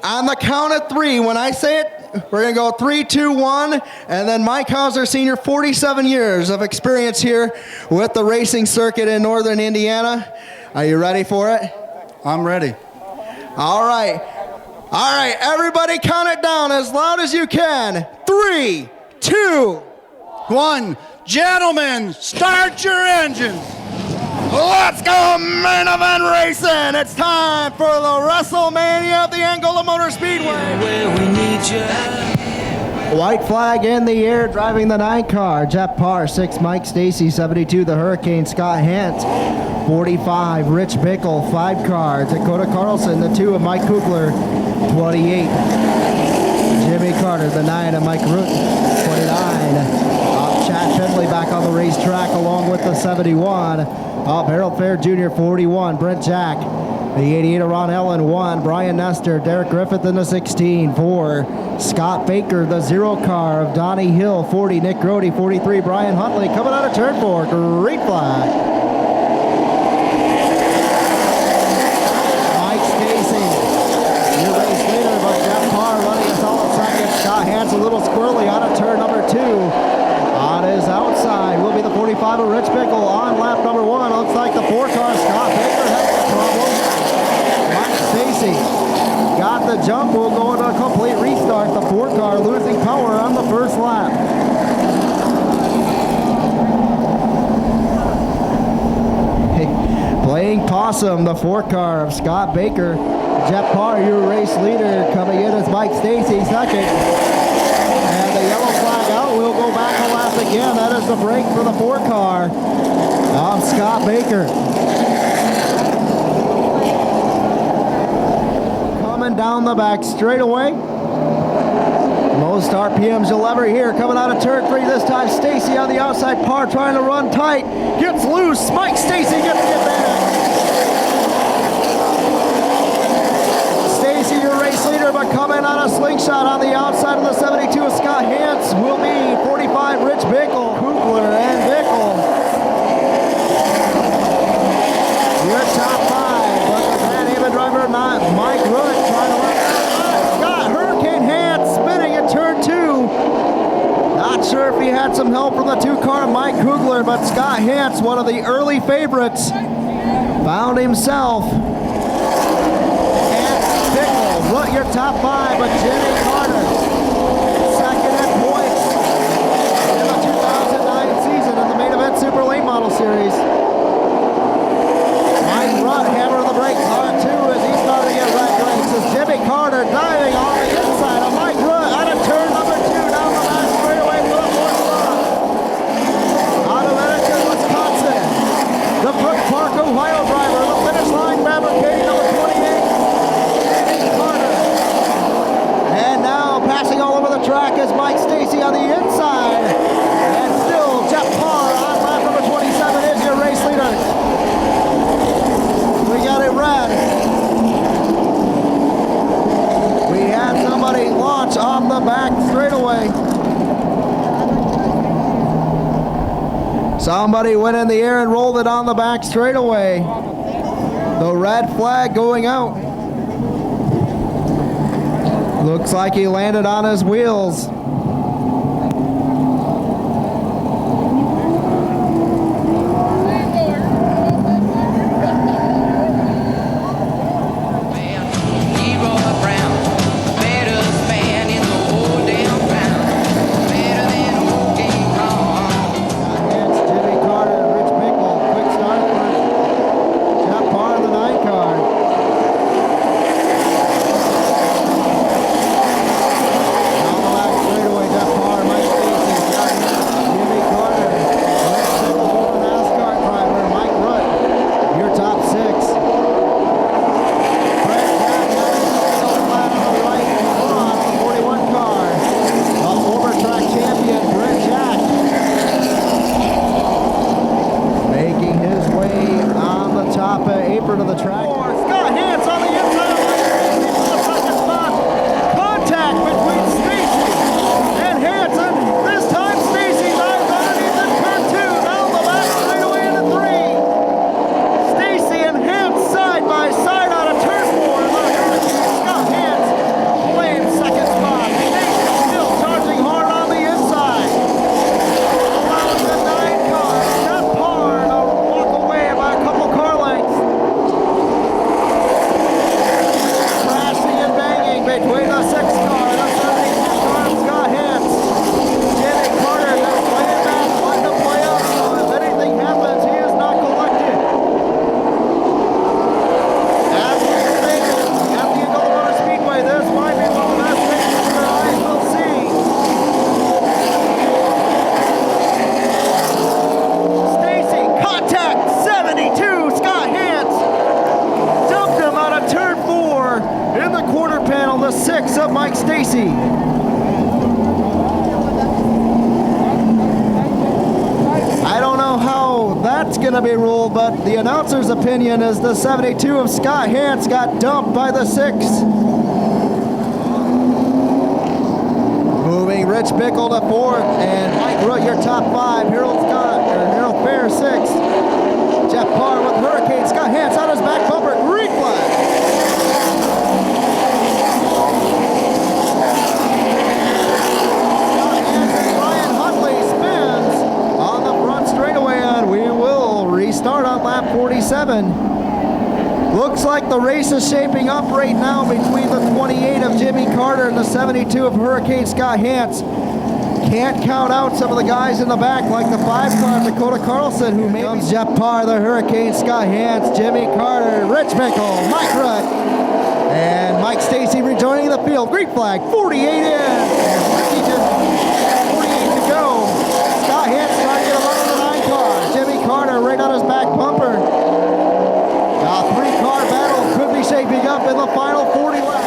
On the count of three, when I say it, we're going to go 3, 2, 1, and then Mike Hauser, senior, 47 years of experience here with the racing circuit in northern Indiana. Are you ready for it? I'm ready. All right. All right, everybody count it down as loud as you can. 3, 2, 1. Gentlemen, start your engines. let's go main event racing. It's time for the WrestleMania of the Angola Motor Speedway. Where we need you. White flag in the air, driving the 9 car. Jeff Parr, 6, Mike Stacy, 72, the Hurricane, Scott Hant, 45, Rich Bickle, 5 car. Dakota Carlson, the 2 of Mike Kugler, 28. Jimmy Carter, the 9 of Mike Root, 29. Chad Finley back on the racetrack along with the 71. Harold Fair Jr., 41. Brent Jack, the 88 of Ron Ellen, 1. Brian Nestor, Derek Griffith in the 16, 4. Scott Baker, the 0 car of Donnie Hill, 40. Nick Grody, 43. Brian Huntley coming out of turn 4. Great flag. Mike Stacy, your race leader, but Jeff Parr running a solid second. Scott Hant's a little squirrely out of turn number 2. On his outside will be the 45 of Rich Bickle on lap number 1. Looks like the 4 car, Scott Baker has a problem. Mike Stacy got the jump. We'll go into a complete restart. The 4 car losing power on the first lap. Playing possum, the 4 car of Scott Baker. Jeff Parr, your race leader, coming in as Mike Stacy, second. And the yellow flag out. We'll go back a lap again. That is the break for the 4 car of Scott Baker. Coming down the back straightaway. Most RPMs you'll ever hear coming out of turn 3 this time. Stacy on the outside, Parr trying to run tight. Gets loose. Mike Stacy gets the advantage. Stacy, your race leader, but coming on a slingshot on the outside of the 72 of Scott Hantz will be 45 Rich Bickle, Kugler, and Bickle. Your top 5, but the Van Haven driver, not Mike Root, trying to run out. Scott Hurricane Hantz spinning at turn 2. Not sure if he had some help from the 2 car Mike Kugler, but Scott Hantz, one of the early favorites, found himself. Look, your top 5, but Jimmy Carter, second in points in the 2009 season in the main event Super Late Model Series. Mike Rutt hammering the brakes hard too as he started to get wrecked. As Jimmy Carter diving on the inside of Mike Rutt out of turn number 2 down the back straightaway for the 4th spot. Out of Edison, Wisconsin, the Brook Park, Ohio driver, the finish line fabricating number 28. And now passing all over the track is Mike Stacy on the inside. And still Jeff Parr on lap number 27 is your race leader. We got it red. We had somebody launch off the back straightaway. Somebody went in the air and rolled it on the back straightaway. The red flag going out. Looks like he landed on his wheels. the 6 of Mike Stacy. I don't know how that's going to be ruled, but the announcer's opinion is the 72 of Scott Hance got dumped by the 6. Moving Rich Bickle to 4th, and Mike Root, your top 5. Harold Fair 6th. Jeff Parr with Hurricane. Scott Hance on his back bumper. Green flag. Brian Huntley spins on the front straightaway, and we will restart on lap 47. Looks like the race is shaping up right now between the 28 of Jimmy Carter and the 72 of Hurricane Scott Hance. Can't count out some of the guys in the back, like the 5-car Dakota Carlson, who maybe comes Jeff Parr, the Hurricane Scott Hance, Jimmy Carter, Rich Bickle, Mike Rutt, and Mike Stacy rejoining the field. Green flag, 48 in, and Ricky just 48 to go. Scott Hance trying to get a run on the 9-car. Jimmy Carter right on his back bumper. A 3-car battle could be shaping up in the final 40 laps.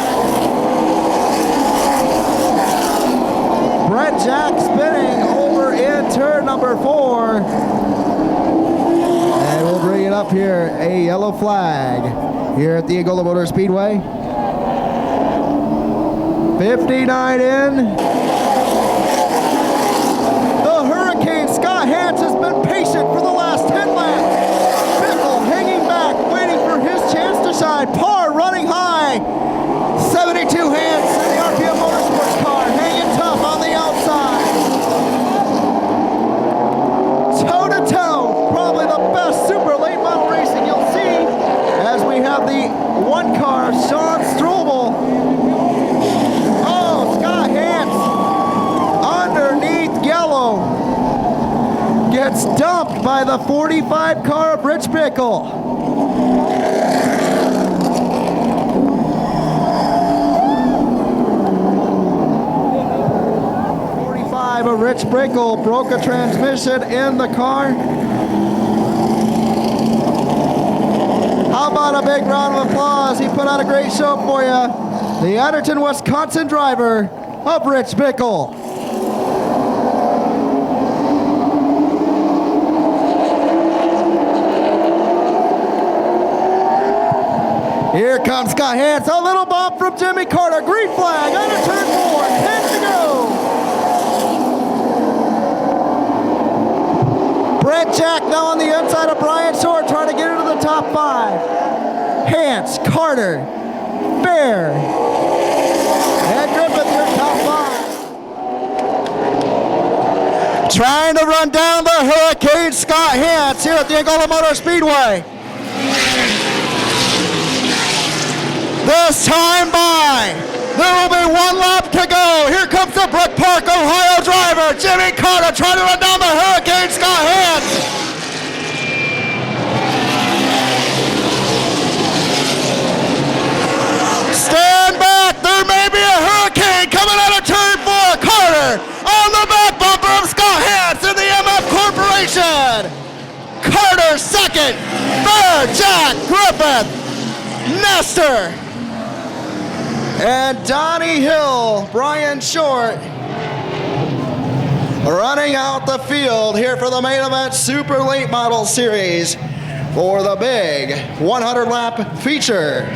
Brett Jack spinning over in turn number 4. And we'll bring it up here. A yellow flag here at the Angola Motor Speedway. 59 in. The Hurricane Scott Hance has been patient for the last 10 laps. Bickle hanging back, waiting for his chance to shine. Parr running high. 72 Hance in the RPM Motorsports car, hanging tough on the outside. Toe-to-toe, probably the best super late model racing you'll see, as we have the 1-car Sean Strobel. Oh, Scott Hance underneath yellow gets dumped by the 45-car of Rich Bickle. Of Rich Bickle broke a transmission in the car. How about a big round of applause? He put on a great show for you. The Atherton, Wisconsin driver of Rich Bickle. Here comes Scott Hance. A little bump from Jimmy Carter. Green flag on a turn 4. 10 to go. Brett Jack now on the inside of Brian Short, trying to get into the top 5. Hance, Carter, Fair, and Griffith, your top 5. Trying to run down the Hurricane Scott Hance here at the Angola Motor Speedway. This time by. There will be 1 lap to go. Here comes the Brook Park, Ohio driver, Jimmy Carter, trying to run down the Hurricane Scott Hance. Stand back. There may be a hurricane coming out of turn 4. Carter on the back bumper of Scott Hance in the MF Corporation. Carter second. Third, Jack, Griffith, Nestor, and Donnie Hill, Brian Short, running out the field here for the main event Super Late Model Series for the big 100-lap feature.